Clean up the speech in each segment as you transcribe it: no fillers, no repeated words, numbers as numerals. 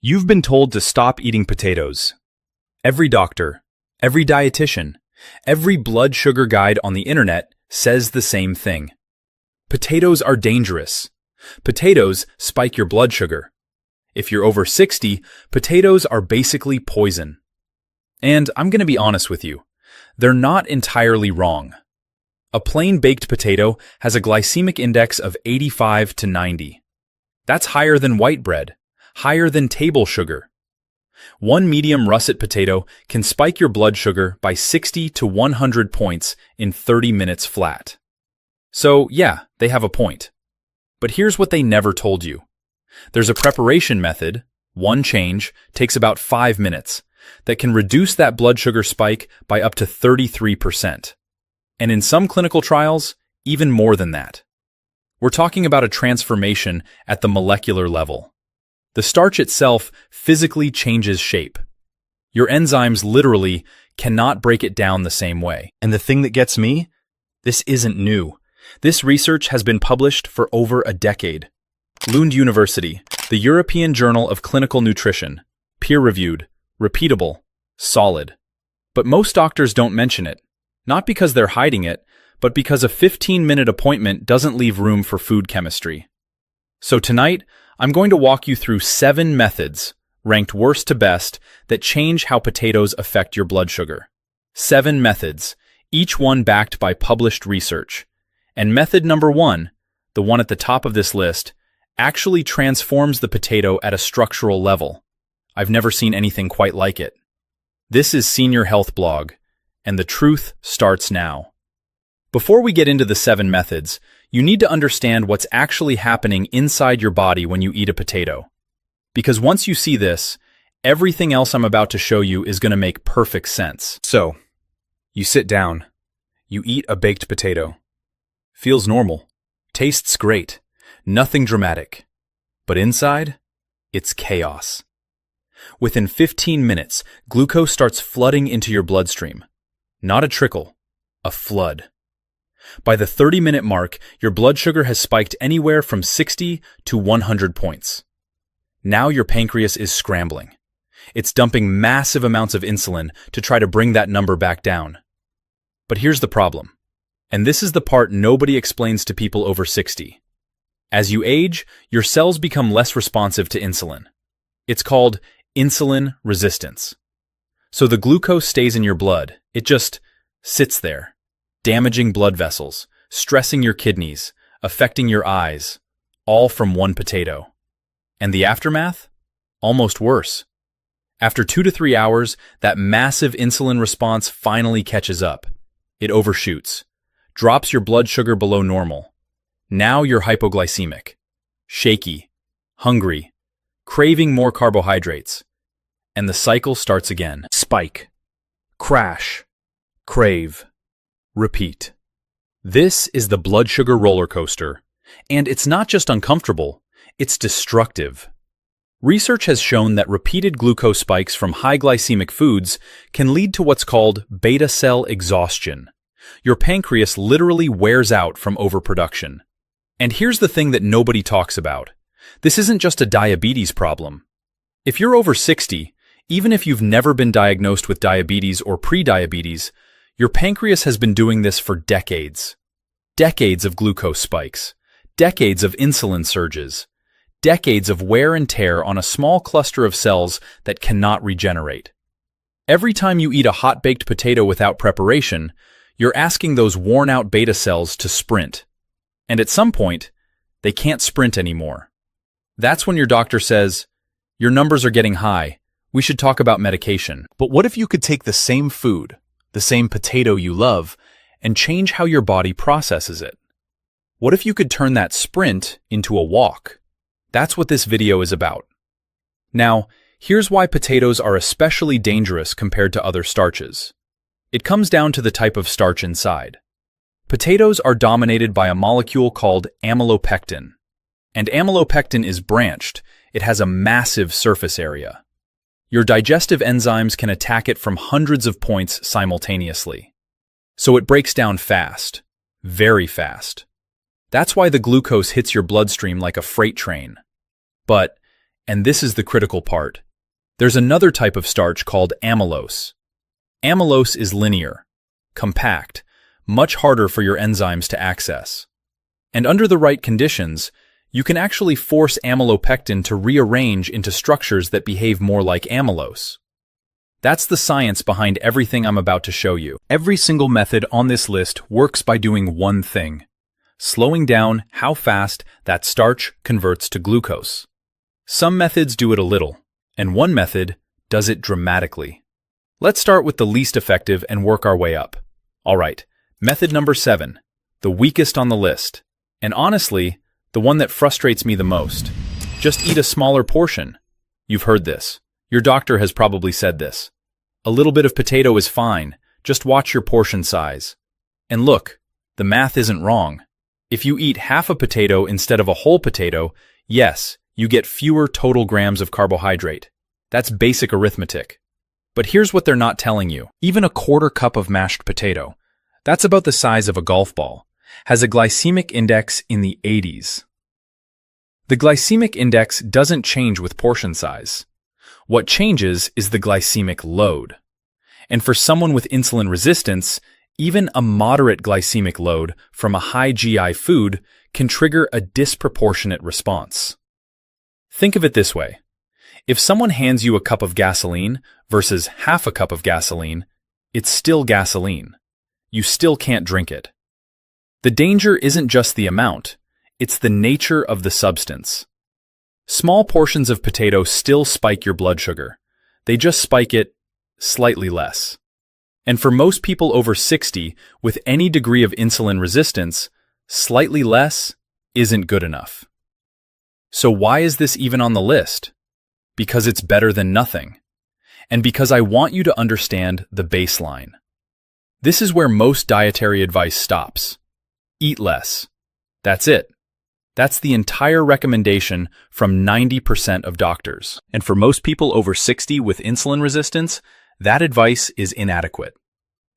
You've been told to stop eating potatoes. Every doctor, every dietitian, every blood sugar guide on the internet says the same thing. Potatoes are dangerous. Potatoes spike your blood sugar. If you're over 60, potatoes are basically poison. And I'm going to be honest with you, they're not entirely wrong. A plain baked potato has a glycemic index of 85 to 90. That's higher than white bread, higher than table sugar. One medium russet potato can spike your blood sugar by 60 to 100 points in 30 minutes flat. So yeah, they have a point. But here's what they never told you. There's a preparation method, one change takes about 5 minutes, that can reduce that blood sugar spike by up to 33%. And in some clinical trials, even more than that. We're talking about a transformation at the molecular level. The starch itself physically changes shape. Your enzymes literally cannot break it down the same way. And the thing that gets me? This isn't new. This research has been published for over a decade. Lund University, the European Journal of Clinical Nutrition, peer-reviewed, repeatable, solid. But most doctors don't mention it, not because they're hiding it, but because a 15-minute appointment doesn't leave room for food chemistry. So tonight, I'm going to walk you through 7 methods, ranked worst to best, that change how potatoes affect your blood sugar. 7 methods, each one backed by published research. And method number 1, the one at the top of this list, actually transforms the potato at a structural level. I've never seen anything quite like it. This is Senior Health Blog, and the truth starts now. Before we get into the 7 methods, you need to understand what's actually happening inside your body when you eat a potato. Because once you see this, everything else I'm about to show you is going to make perfect sense. So, you sit down. You eat a baked potato. Feels normal. Tastes great. Nothing dramatic. But inside, it's chaos. Within 15 minutes, glucose starts flooding into your bloodstream. Not a trickle, a flood. By the 30-minute mark, your blood sugar has spiked anywhere from 60 to 100 points. Now your pancreas is scrambling. It's dumping massive amounts of insulin to try to bring that number back down. But here's the problem. And this is the part nobody explains to people over 60. As you age, your cells become less responsive to insulin. It's called insulin resistance. So the glucose stays in your blood. It just sits there, damaging blood vessels, stressing your kidneys, affecting your eyes, all from one potato. And the aftermath? Almost worse. After 2 to 3 hours, that massive insulin response finally catches up. It overshoots, drops your blood sugar below normal. Now you're hypoglycemic, shaky, hungry, craving more carbohydrates. And the cycle starts again. Spike, crash, crave, repeat. This is the blood sugar roller coaster. And it's not just uncomfortable, it's destructive. Research has shown that repeated glucose spikes from high glycemic foods can lead to what's called beta cell exhaustion. Your pancreas literally wears out from overproduction. And here's the thing that nobody talks about. This isn't just a diabetes problem. If you're over 60, even if you've never been diagnosed with diabetes or prediabetes, your pancreas has been doing this for decades. Decades of glucose spikes, decades of insulin surges, decades of wear and tear on a small cluster of cells that cannot regenerate. Every time you eat a hot-baked potato without preparation, you're asking those worn-out beta cells to sprint. And at some point, they can't sprint anymore. That's when your doctor says, "Your numbers are getting high. We should talk about medication." But what if you could take the same food, the same potato you love, and change how your body processes it? What if you could turn that sprint into a walk? That's what this video is about. Now, here's why potatoes are especially dangerous compared to other starches. It comes down to the type of starch inside. Potatoes are dominated by a molecule called amylopectin. And amylopectin is branched. It has a massive surface area. Your digestive enzymes can attack it from hundreds of points simultaneously. So it breaks down fast, very fast. That's why the glucose hits your bloodstream like a freight train. But And this is the critical part. There's another type of starch called amylose. Amylose is linear, compact, much harder for your enzymes to access. And under the right conditions, you can actually force amylopectin to rearrange into structures that behave more like amylose. That's the science behind everything I'm about to show you. Every single method on this list works by doing one thing: slowing down how fast that starch converts to glucose. Some methods do it a little, and one method does it dramatically. Let's start with the least effective and work our way up. Alright, method number 7, the weakest on the list, and honestly, the one that frustrates me the most. Just eat a smaller portion. You've heard this. Your doctor has probably said this. A little bit of potato is fine, just watch your portion size. And look, the math isn't wrong. If you eat half a potato instead of a whole potato, yes, you get fewer total grams of carbohydrate. That's basic arithmetic. But here's what they're not telling you. Even a quarter cup of mashed potato, that's about the size of a golf ball, has a glycemic index in the 80s. The glycemic index doesn't change with portion size. What changes is the glycemic load. And for someone with insulin resistance, even a moderate glycemic load from a high GI food can trigger a disproportionate response. Think of it this way. If someone hands you a cup of gasoline versus half a cup of gasoline, it's still gasoline. You still can't drink it. The danger isn't just the amount, it's the nature of the substance. Small portions of potato still spike your blood sugar. They just spike it slightly less. And for most people over 60 with any degree of insulin resistance, slightly less isn't good enough. So why is this even on the list? Because it's better than nothing. And because I want you to understand the baseline. This is where most dietary advice stops. Eat less. That's it. That's the entire recommendation from 90% of doctors. And for most people over 60 with insulin resistance, that advice is inadequate.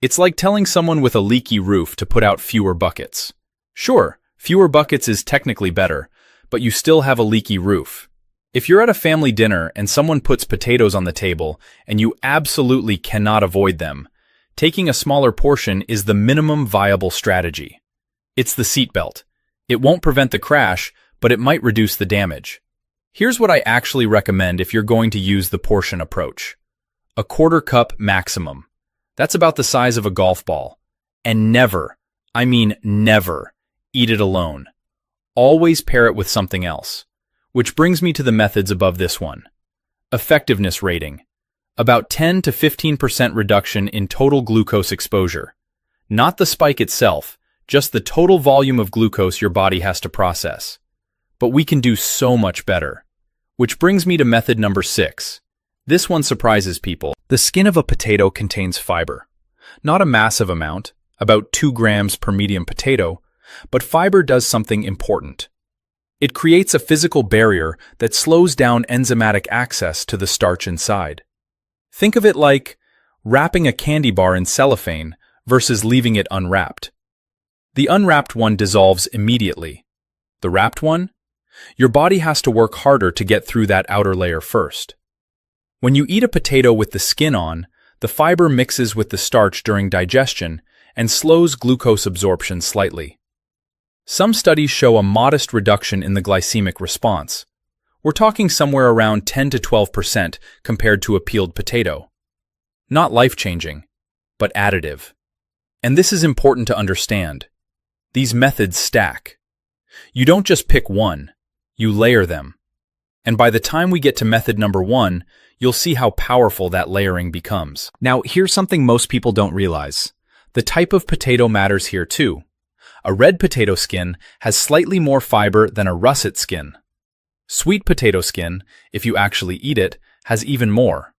It's like telling someone with a leaky roof to put out fewer buckets. Sure, fewer buckets is technically better, but you still have a leaky roof. If you're at a family dinner and someone puts potatoes on the table and you absolutely cannot avoid them, taking a smaller portion is the minimum viable strategy. It's the seatbelt. It won't prevent the crash, but it might reduce the damage. Here's what I actually recommend if you're going to use the portion approach. A quarter cup maximum. That's about the size of a golf ball. And never, I mean never, eat it alone. Always pair it with something else. Which brings me to the methods above this one. Effectiveness rating. About 10 to 15% reduction in total glucose exposure. Not the spike itself, just the total volume of glucose your body has to process. But we can do so much better. Which brings me to method number 6. This one surprises people. The skin of a potato contains fiber. Not a massive amount, about 2 grams per medium potato, but fiber does something important. It creates a physical barrier that slows down enzymatic access to the starch inside. Think of it like wrapping a candy bar in cellophane versus leaving it unwrapped. The unwrapped one dissolves immediately. The wrapped one? Your body has to work harder to get through that outer layer first. When you eat a potato with the skin on, the fiber mixes with the starch during digestion and slows glucose absorption slightly. Some studies show a modest reduction in the glycemic response. We're talking somewhere around 10 to 12% compared to a peeled potato. Not life-changing, but additive. And this is important to understand. These methods stack. You don't just pick one, you layer them. And by the time we get to method number 1, you'll see how powerful that layering becomes. Now, here's something most people don't realize. The type of potato matters here too. A red potato skin has slightly more fiber than a russet skin. Sweet potato skin, if you actually eat it, has even more.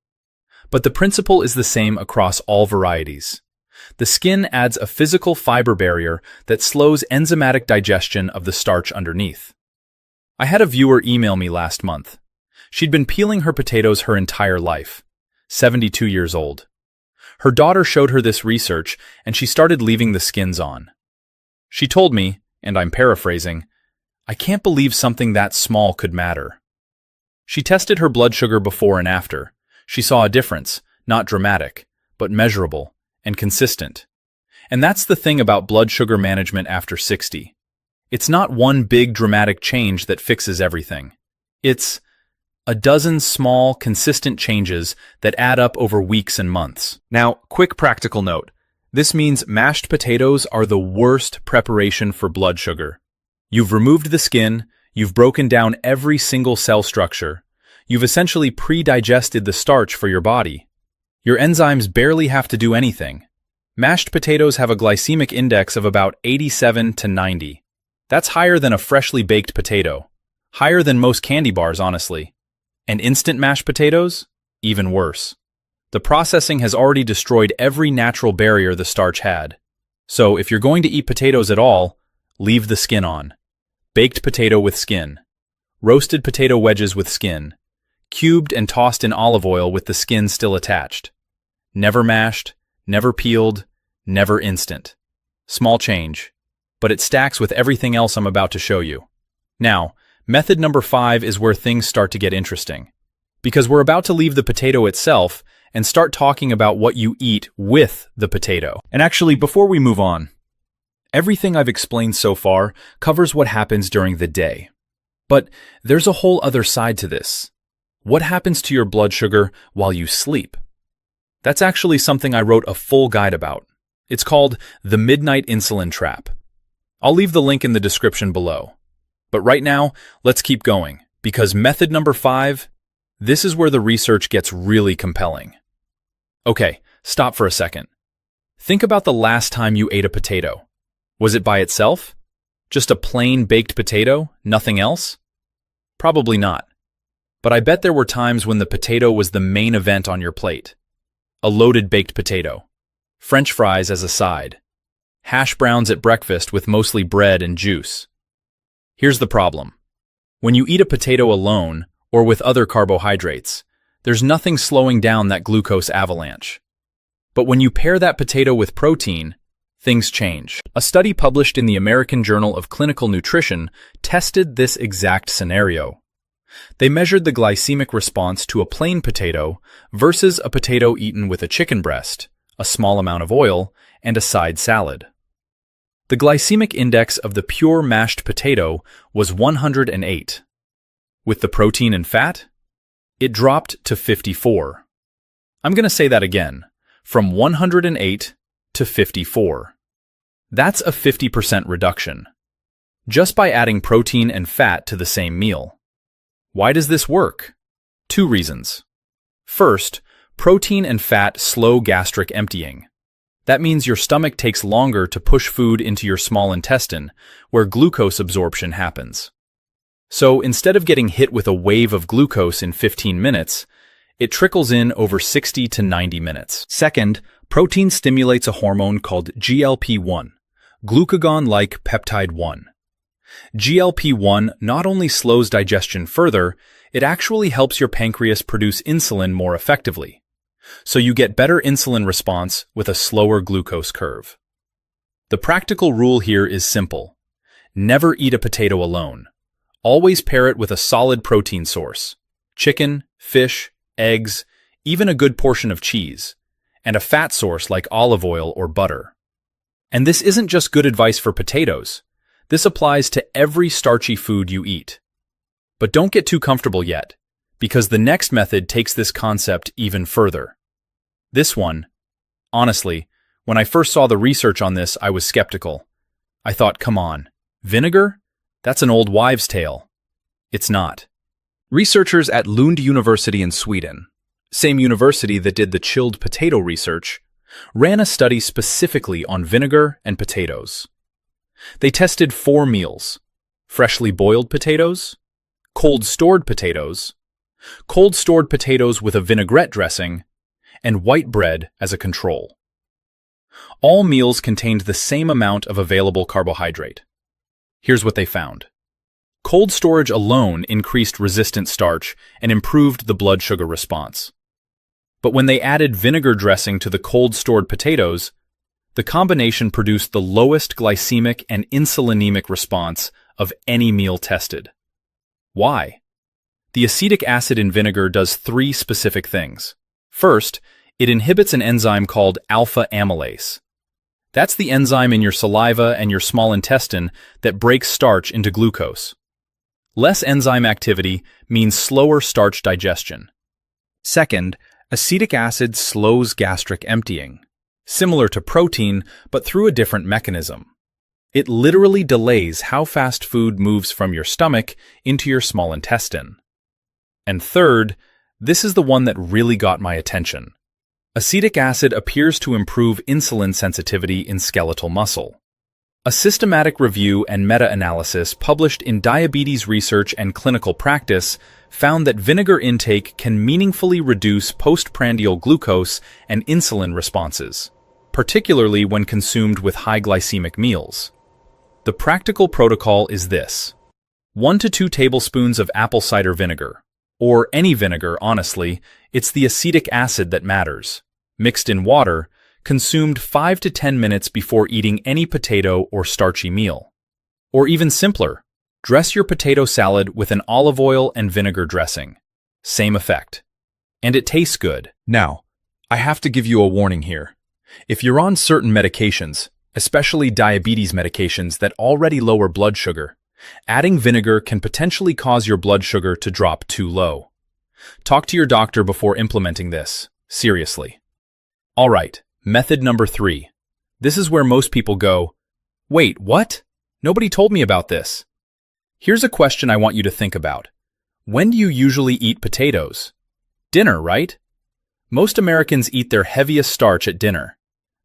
But the principle is the same across all varieties. The skin adds a physical fiber barrier that slows enzymatic digestion of the starch underneath. I had a viewer email me last month. She'd been peeling her potatoes her entire life, 72 years old. Her daughter showed her this research and she started leaving the skins on. She told me, and I'm paraphrasing, "I can't believe something that small could matter." She tested her blood sugar before and after. She saw a difference, not dramatic, but measurable and consistent. And that's the thing about blood sugar management after 60. It's not one big dramatic change that fixes everything. It's a dozen small, consistent changes that add up over weeks and months. Now, quick practical note. This means mashed potatoes are the worst preparation for blood sugar. You've removed the skin, you've broken down every single cell structure, you've essentially pre-digested the starch for your body. Your enzymes barely have to do anything. Mashed potatoes have a glycemic index of about 87 to 90. That's higher than a freshly baked potato. Higher than most candy bars, honestly. And instant mashed potatoes? Even worse. The processing has already destroyed every natural barrier the starch had. So if you're going to eat potatoes at all, leave the skin on. Baked potato with skin. Roasted potato wedges with skin. Cubed and tossed in olive oil with the skin still attached. Never mashed, never peeled, never instant. Small change, but it stacks with everything else I'm about to show you. Now, method number 5 is where things start to get interesting. Because we're about to leave the potato itself and start talking about what you eat with the potato. And actually, before we move on, everything I've explained so far covers what happens during the day. But there's a whole other side to this. What happens to your blood sugar while you sleep? That's actually something I wrote a full guide about. It's called The Midnight Insulin Trap. I'll leave the link in the description below. But right now, let's keep going, because method number 5, this is where the research gets really compelling. Okay, stop for a second. Think about the last time you ate a potato. Was it by itself? Just a plain baked potato, nothing else? Probably not. But I bet there were times when the potato was the main event on your plate. A loaded baked potato. French fries as a side. Hash browns at breakfast with mostly bread and juice. Here's the problem. When you eat a potato alone, or with other carbohydrates, there's nothing slowing down that glucose avalanche. But when you pair that potato with protein, things change. A study published in the American Journal of Clinical Nutrition tested this exact scenario. They measured the glycemic response to a plain potato versus a potato eaten with a chicken breast, a small amount of oil, and a side salad. The glycemic index of the pure mashed potato was 108. With the protein and fat, it dropped to 54. I'm going to say that again, from 108 to 54. That's a 50% reduction, just by adding protein and fat to the same meal. Why does this work? 2 reasons. First, protein and fat slow gastric emptying. That means your stomach takes longer to push food into your small intestine, where glucose absorption happens. So instead of getting hit with a wave of glucose in 15 minutes, it trickles in over 60 to 90 minutes. Second, protein stimulates a hormone called GLP-1, glucagon-like peptide 1. GLP-1 not only slows digestion further, it actually helps your pancreas produce insulin more effectively. So you get better insulin response with a slower glucose curve. The practical rule here is simple. Never eat a potato alone. Always pair it with a solid protein source. Chicken, fish, eggs, even a good portion of cheese, and a fat source like olive oil or butter. And this isn't just good advice for potatoes. This applies to every starchy food you eat. But don't get too comfortable yet, because the next method takes this concept even further. This one, honestly, when I first saw the research on this, I was skeptical. I thought, come on, vinegar? That's an old wives' tale. It's not. Researchers at Lund University in Sweden, same university that did the chilled potato research, ran a study specifically on vinegar and potatoes. They tested 4 meals: freshly boiled potatoes, cold-stored potatoes with a vinaigrette dressing, and white bread as a control. All meals contained the same amount of available carbohydrate. Here's what they found. Cold storage alone increased resistant starch and improved the blood sugar response. But when they added vinegar dressing to the cold-stored potatoes, the combination produced the lowest glycemic and insulinemic response of any meal tested. Why? The acetic acid in vinegar does three specific things. First, it inhibits an enzyme called alpha amylase. That's the enzyme in your saliva and your small intestine that breaks starch into glucose. Less enzyme activity means slower starch digestion. Second, acetic acid slows gastric emptying, similar to protein, but through a different mechanism. It literally delays how fast food moves from your stomach into your small intestine. And third, this is the one that really got my attention. Acetic acid appears to improve insulin sensitivity in skeletal muscle. A systematic review and meta-analysis published in Diabetes Research and Clinical Practice found that vinegar intake can meaningfully reduce postprandial glucose and insulin responses, particularly when consumed with high-glycemic meals. The practical protocol is this: 1 to 2 tablespoons of apple cider vinegar, or any vinegar, honestly, it's the acetic acid that matters, mixed in water, consumed 5 to 10 minutes before eating any potato or starchy meal. Or even simpler, dress your potato salad with an olive oil and vinegar dressing. Same effect. And it tastes good. Now, I have to give you a warning here. If you're on certain medications, especially diabetes medications that already lower blood sugar, adding vinegar can potentially cause your blood sugar to drop too low. Talk to your doctor before implementing this. Seriously. All right, method number 3. This is where most people go, "Wait, what? Nobody told me about this." Here's a question I want you to think about. When do you usually eat potatoes? Dinner, right? Most Americans eat their heaviest starch at dinner.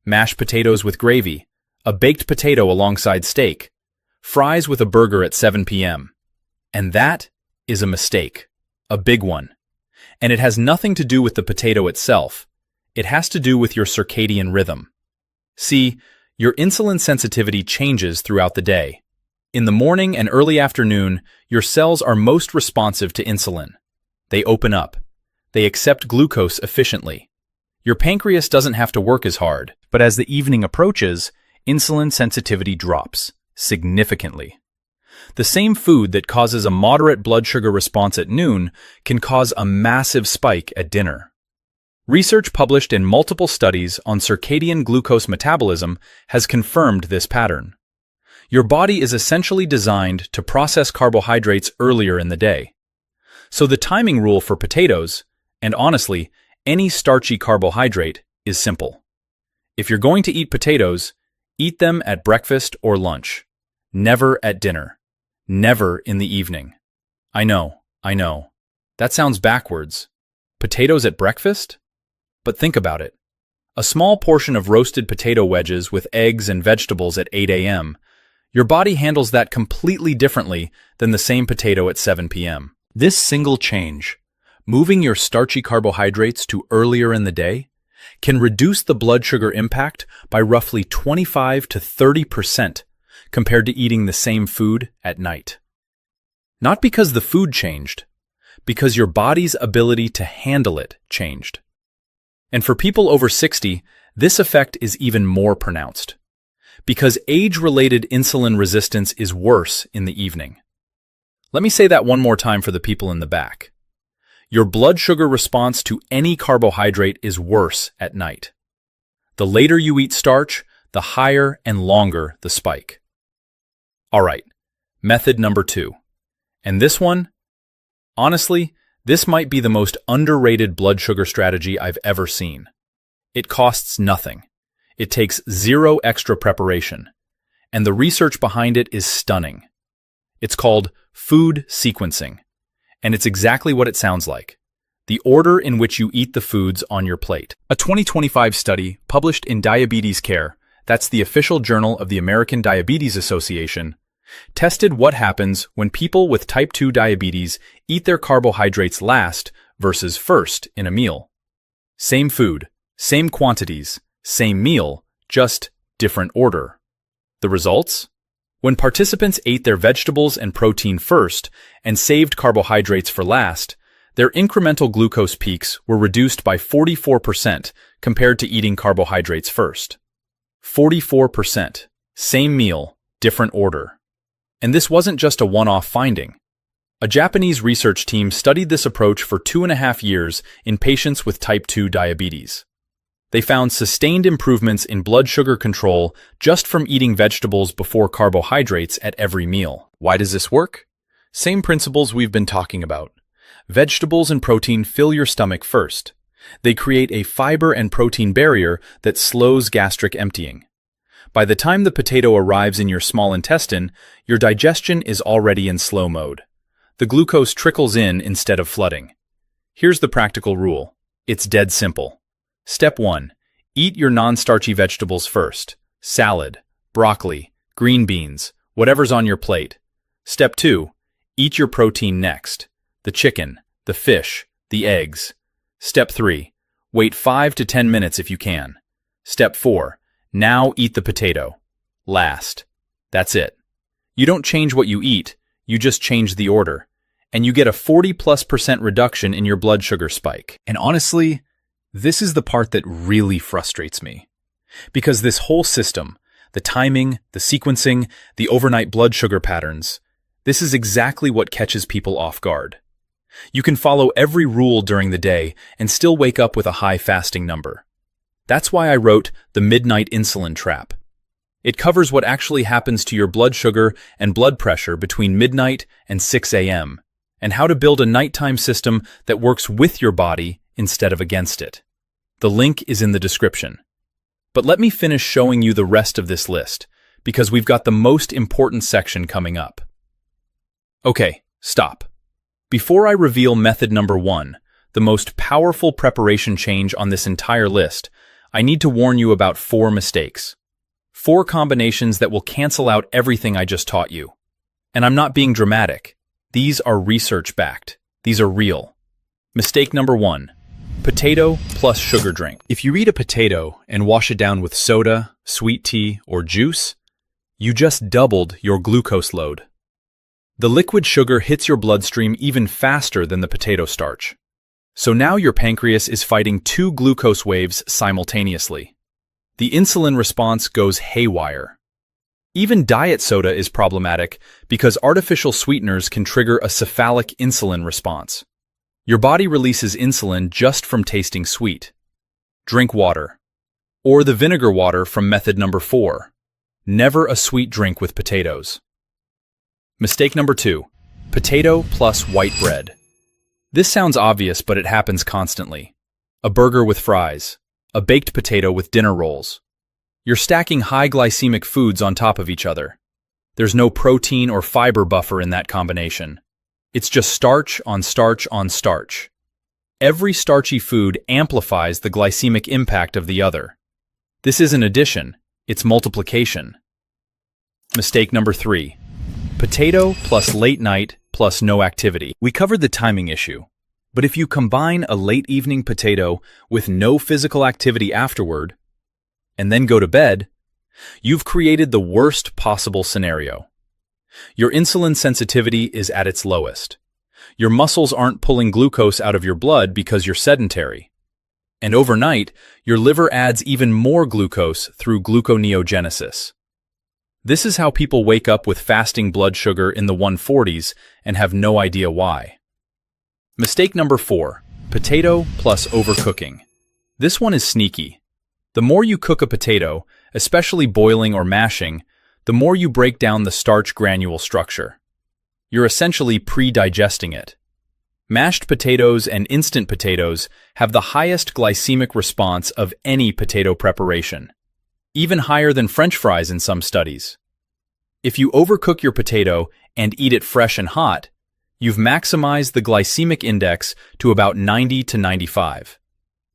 Mashed potatoes with gravy, a baked potato alongside steak, fries with a burger at 7 p.m. And that is a mistake, a big one. And it has nothing to do with the potato itself. It has to do with your circadian rhythm. See, your insulin sensitivity changes throughout the day. In the morning and early afternoon, your cells are most responsive to insulin. They open up. They accept glucose efficiently. Your pancreas doesn't have to work as hard, but as the evening approaches, insulin sensitivity drops significantly. The same food that causes a moderate blood sugar response at noon can cause a massive spike at dinner. Research published in multiple studies on circadian glucose metabolism has confirmed this pattern. Your body is essentially designed to process carbohydrates earlier in the day. So the timing rule for potatoes, and honestly, any starchy carbohydrate, is simple. If you're going to eat potatoes, eat them at breakfast or lunch. Never at dinner. Never in the evening. I know. That sounds backwards. Potatoes at breakfast? But think about it. A small portion of roasted potato wedges with eggs and vegetables at 8 a.m. Your body handles that completely differently than the same potato at 7 p.m. This single change, moving your starchy carbohydrates to earlier in the day, can reduce the blood sugar impact by roughly 25 to 30% compared to eating the same food at night. Not because the food changed, because your body's ability to handle it changed. And for people over 60, this effect is even more pronounced, because age-related insulin resistance is worse in the evening. Let me say that one more time for the people in the back. Your blood sugar response to any carbohydrate is worse at night. The later you eat starch, the higher and longer the spike. All right, method number 2. And this one, honestly, this might be the most underrated blood sugar strategy I've ever seen. It costs nothing. It takes zero extra preparation. And the research behind it is stunning. It's called food sequencing. And it's exactly what it sounds like. The order in which you eat the foods on your plate. A 2025 study published in Diabetes Care, that's the official journal of the American Diabetes Association, tested what happens when people with type 2 diabetes eat their carbohydrates last versus first in a meal. Same food, same quantities, same meal, just different order. The results? When participants ate their vegetables and protein first and saved carbohydrates for last, their incremental glucose peaks were reduced by 44% compared to eating carbohydrates first. 44%. Same meal, different order. And this wasn't just a one-off finding. A Japanese research team studied this approach for 2.5 years in patients with type 2 diabetes. They found sustained improvements in blood sugar control just from eating vegetables before carbohydrates at every meal. Why does this work? Same principles we've been talking about. Vegetables and protein fill your stomach first. They create a fiber and protein barrier that slows gastric emptying. By the time the potato arrives in your small intestine, your digestion is already in slow mode. The glucose trickles in instead of flooding. Here's the practical rule. It's dead simple. Step 1. Eat your non-starchy vegetables first. Salad, broccoli, green beans, whatever's on your plate. Step 2. Eat your protein next. The chicken, the fish, the eggs. Step 3. Wait 5 to 10 minutes if you can. Step 4. Now eat the potato. Last. That's it. You don't change what you eat, you just change the order. And you get a 40+% reduction in your blood sugar spike. And honestly, this is the part that really frustrates me. Because this whole system, the timing, the sequencing, the overnight blood sugar patterns, this is exactly what catches people off guard. You can follow every rule during the day and still wake up with a high fasting number. That's why I wrote The Midnight Insulin Trap. It covers what actually happens to your blood sugar and blood pressure between midnight and 6 a.m., and how to build a nighttime system that works with your body instead of against it. The link is in the description. But let me finish showing you the rest of this list, because we've got the most important section coming up. Okay, stop. Before I reveal method number 1, the most powerful preparation change on this entire list, I need to warn you about 4 mistakes. 4 combinations that will cancel out everything I just taught you. And I'm not being dramatic. These are research-backed. These are real. Mistake number 1. Potato plus sugar drink. If you eat a potato and wash it down with soda, sweet tea, or juice, you just doubled your glucose load. The liquid sugar hits your bloodstream even faster than the potato starch. So now your pancreas is fighting 2 glucose waves simultaneously. The insulin response goes haywire. Even diet soda is problematic because artificial sweeteners can trigger a cephalic insulin response. Your body releases insulin just from tasting sweet. Drink water. Or the vinegar water from method number 4. Never a sweet drink with potatoes. Mistake number 2. Potato plus white bread. This sounds obvious, but it happens constantly. A burger with fries. A baked potato with dinner rolls. You're stacking high-glycemic foods on top of each other. There's no protein or fiber buffer in that combination. It's just starch on starch on starch. Every starchy food amplifies the glycemic impact of the other. This isn't addition, it's multiplication. Mistake number 3. Potato plus late night plus no activity. We covered the timing issue, but if you combine a late evening potato with no physical activity afterward, and then go to bed, you've created the worst possible scenario. Your insulin sensitivity is at its lowest. Your muscles aren't pulling glucose out of your blood because you're sedentary. And overnight, your liver adds even more glucose through gluconeogenesis. This is how people wake up with fasting blood sugar in the 140s and have no idea why. Mistake number 4. Potato plus overcooking. This one is sneaky. The more you cook a potato, especially boiling or mashing, the more you break down the starch granule structure. You're essentially pre-digesting it. Mashed potatoes and instant potatoes have the highest glycemic response of any potato preparation, even higher than French fries in some studies. If you overcook your potato and eat it fresh and hot, you've maximized the glycemic index to about 90 to 95.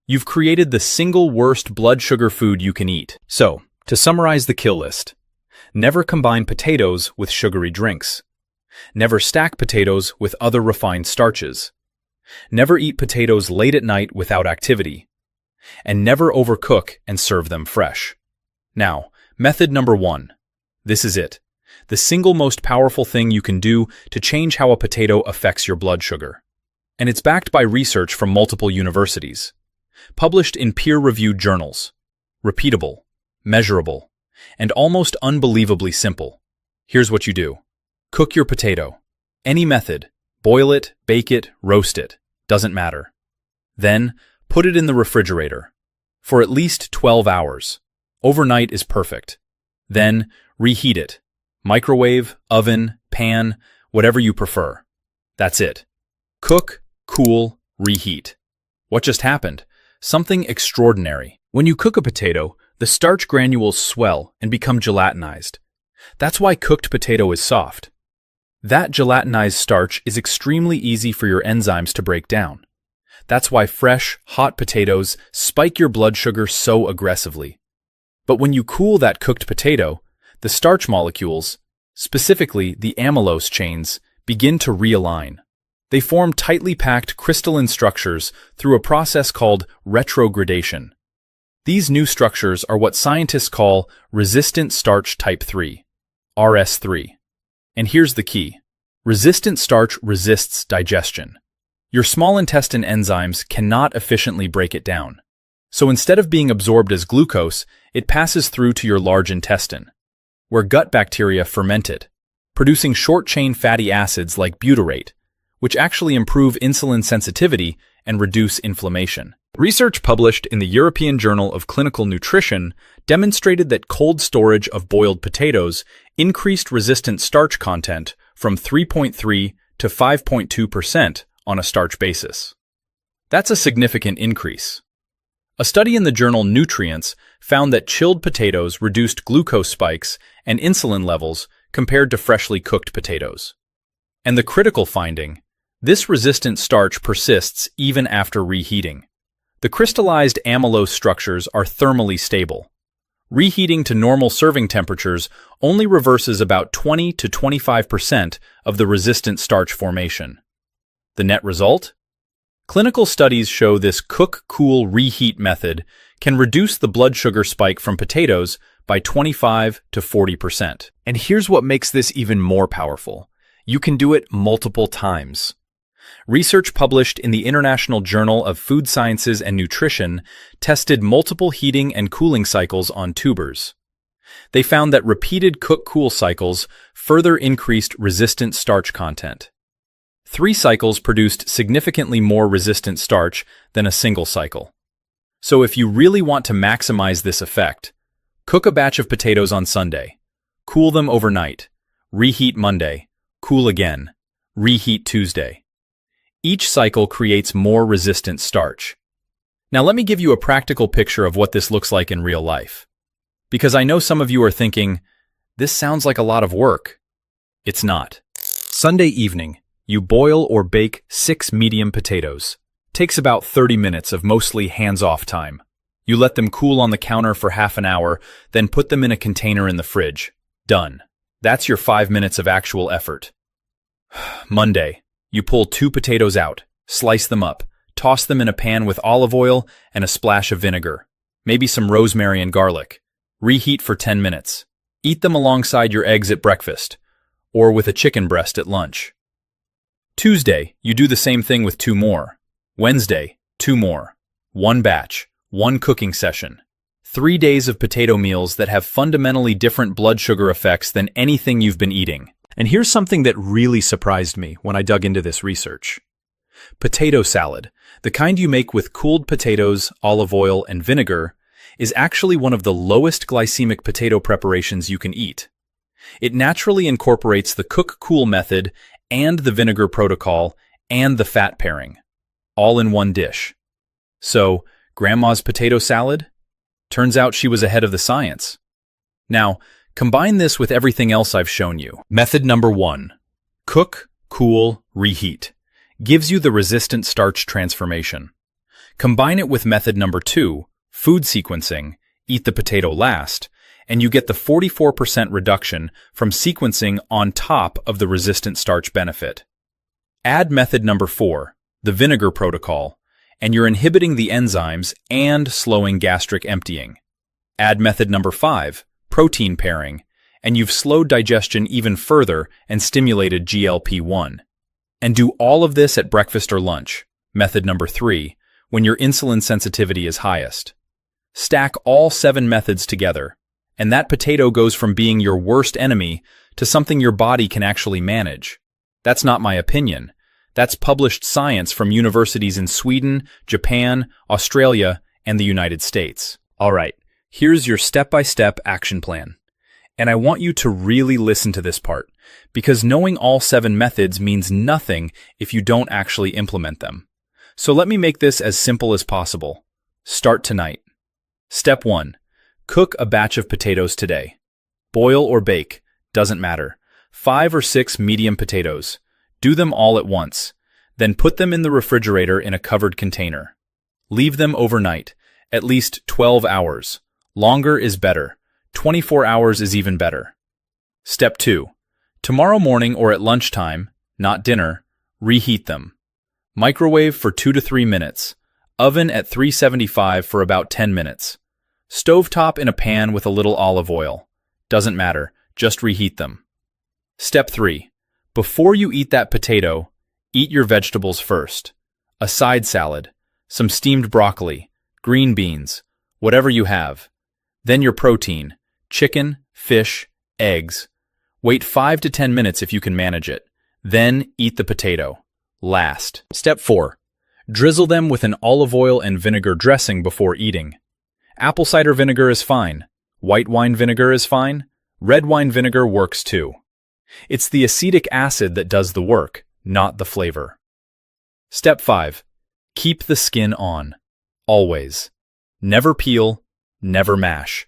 You've created the single worst blood sugar food you can eat. So, to summarize the kill list, never combine potatoes with sugary drinks. Never stack potatoes with other refined starches. Never eat potatoes late at night without activity. And never overcook and serve them fresh. Now, method number 1. This is it. The single most powerful thing you can do to change how a potato affects your blood sugar. And it's backed by research from multiple universities. Published in peer-reviewed journals. Repeatable, measurable, and almost unbelievably simple. Here's what you do. Cook your potato. Any method. Boil it, bake it, roast it. Doesn't matter. Then, put it in the refrigerator for at least 12 hours. Overnight is perfect. Then, reheat it. Microwave, oven, pan, whatever you prefer. That's it. Cook, cool, reheat. What just happened? Something extraordinary. When you cook a potato, the starch granules swell and become gelatinized. That's why cooked potato is soft. That gelatinized starch is extremely easy for your enzymes to break down. That's why fresh, hot potatoes spike your blood sugar so aggressively. But when you cool that cooked potato, the starch molecules, specifically the amylose chains, begin to realign. They form tightly packed crystalline structures through a process called retrogradation. These new structures are what scientists call resistant starch type 3, RS3. And here's the key. Resistant starch resists digestion. Your small intestine enzymes cannot efficiently break it down. So instead of being absorbed as glucose, it passes through to your large intestine, where gut bacteria ferment it, producing short-chain fatty acids like butyrate, which actually improve insulin sensitivity and reduce inflammation. Research published in the European Journal of Clinical Nutrition demonstrated that cold storage of boiled potatoes increased resistant starch content from 3.3 to 5.2% on a starch basis. That's a significant increase. A study in the journal Nutrients found that chilled potatoes reduced glucose spikes and insulin levels compared to freshly cooked potatoes. And the critical finding, this resistant starch persists even after reheating. The crystallized amylose structures are thermally stable. Reheating to normal serving temperatures only reverses about 20 to 25% of the resistant starch formation. The net result? Clinical studies show this cook-cool-reheat method can reduce the blood sugar spike from potatoes by 25 to 40%. And here's what makes this even more powerful. You can do it multiple times. Research published in the International Journal of Food Sciences and Nutrition tested multiple heating and cooling cycles on tubers. They found that repeated cook-cool cycles further increased resistant starch content. 3 cycles produced significantly more resistant starch than a single cycle. So if you really want to maximize this effect, cook a batch of potatoes on Sunday, cool them overnight, reheat Monday, cool again, reheat Tuesday. Each cycle creates more resistant starch. Now let me give you a practical picture of what this looks like in real life. Because I know some of you are thinking, this sounds like a lot of work. It's not. Sunday evening, you boil or bake 6 medium potatoes. Takes about 30 minutes of mostly hands-off time. You let them cool on the counter for half an hour, then put them in a container in the fridge. Done. That's your 5 minutes of actual effort. Monday, you pull 2 potatoes out, slice them up, toss them in a pan with olive oil and a splash of vinegar, maybe some rosemary and garlic. Reheat for 10 minutes. Eat them alongside your eggs at breakfast, or with a chicken breast at lunch. Tuesday, you do the same thing with 2 more. Wednesday, 2 more. 1 batch, 1 cooking session. 3 days of potato meals that have fundamentally different blood sugar effects than anything you've been eating. And here's something that really surprised me when I dug into this research. Potato salad, the kind you make with cooled potatoes, olive oil, and vinegar, is actually one of the lowest glycemic potato preparations you can eat. It naturally incorporates the cook-cool method and the vinegar protocol and the fat pairing, all in one dish. So, Grandma's potato salad? Turns out she was ahead of the science. Now, combine this with everything else I've shown you. Method number 1. Cook, cool, reheat. Gives you the resistant starch transformation. Combine it with method number 2, food sequencing, eat the potato last, and you get the 44% reduction from sequencing on top of the resistant starch benefit. Add method number 4, the vinegar protocol, and you're inhibiting the enzymes and slowing gastric emptying. Add method number 5, protein pairing, and you've slowed digestion even further and stimulated GLP-1. And do all of this at breakfast or lunch, method number 3, when your insulin sensitivity is highest. Stack all 7 methods together, and that potato goes from being your worst enemy to something your body can actually manage. That's not my opinion. That's published science from universities in Sweden, Japan, Australia, and the United States. All right, here's your step-by-step action plan. And I want you to really listen to this part, because knowing all 7 methods means nothing if you don't actually implement them. So let me make this as simple as possible. Start tonight. Step 1. Cook a batch of potatoes today. Boil or bake, doesn't matter. 5 or 6 medium potatoes. Do them all at once. Then put them in the refrigerator in a covered container. Leave them overnight, at least 12 hours. Longer is better. 24 hours is even better. Step 2. Tomorrow morning or at lunchtime, not dinner, reheat them. Microwave for 2 to 3 minutes. Oven at 375 for about 10 minutes. Stovetop in a pan with a little olive oil. Doesn't matter, just reheat them. Step 3. Before you eat that potato, eat your vegetables first. A side salad, some steamed broccoli, green beans, whatever you have. Then your protein, chicken, fish, eggs. Wait 5 to 10 minutes if you can manage it. Then eat the potato. Last. Step 4. Drizzle them with an olive oil and vinegar dressing before eating. Apple cider vinegar is fine. White wine vinegar is fine. Red wine vinegar works too. It's the acetic acid that does the work, not the flavor. Step 5. Keep the skin on. Always. Never peel, never mash.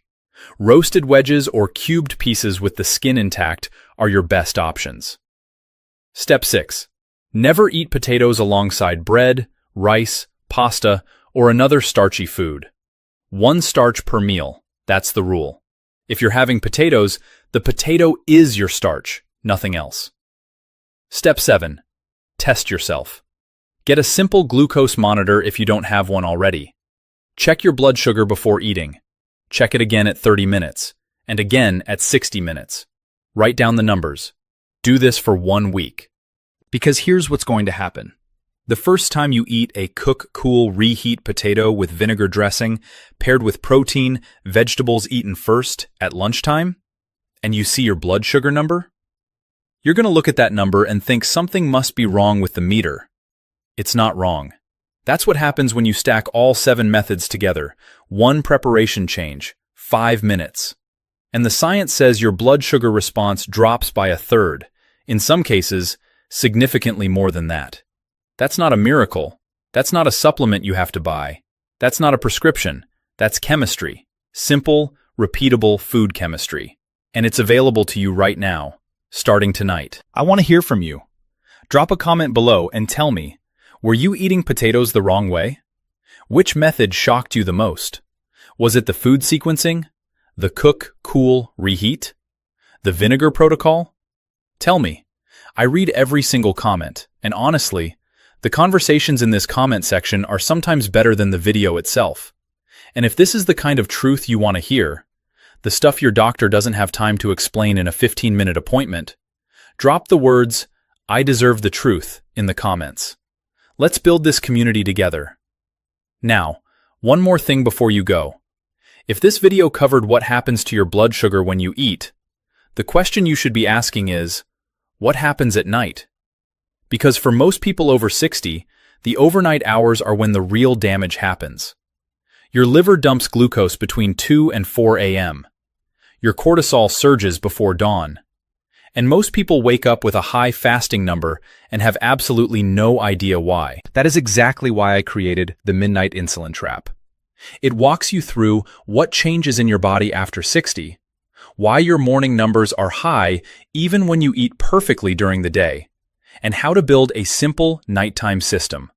Roasted wedges or cubed pieces with the skin intact are your best options. Step 6. Never eat potatoes alongside bread, rice, pasta, or another starchy food. 1 starch per meal, that's the rule. If you're having potatoes, the potato is your starch, nothing else. Step 7. Test yourself. Get a simple glucose monitor if you don't have one already. Check your blood sugar before eating. Check it again at 30 minutes, and again at 60 minutes. Write down the numbers. Do this for 1 week. Because here's what's going to happen. The first time you eat a cook, cool, reheat potato with vinegar dressing paired with protein, vegetables eaten first at lunchtime, and you see your blood sugar number, you're going to look at that number and think something must be wrong with the meter. It's not wrong. That's what happens when you stack all 7 methods together. 1 preparation change, 5 minutes. And the science says your blood sugar response drops by 1/3. In some cases, significantly more than that. That's not a miracle. That's not a supplement you have to buy. That's not a prescription. That's chemistry. Simple, repeatable food chemistry. And it's available to you right now, starting tonight. I want to hear from you. Drop a comment below and tell me, were you eating potatoes the wrong way? Which method shocked you the most? Was it the food sequencing? The cook, cool, reheat? The vinegar protocol? Tell me. I read every single comment, and honestly, the conversations in this comment section are sometimes better than the video itself. And if this is the kind of truth you want to hear, the stuff your doctor doesn't have time to explain in a 15-minute appointment, drop the words, "I deserve the truth," in the comments. Let's build this community together. Now, one more thing before you go. If this video covered what happens to your blood sugar when you eat, the question you should be asking is, what happens at night? Because for most people over 60, the overnight hours are when the real damage happens. Your liver dumps glucose between 2 and 4 a.m. Your cortisol surges before dawn. And most people wake up with a high fasting number and have absolutely no idea why. That is exactly why I created the Midnight Insulin Trap. It walks you through what changes in your body after 60, why your morning numbers are high even when you eat perfectly during the day, and how to build a simple nighttime system.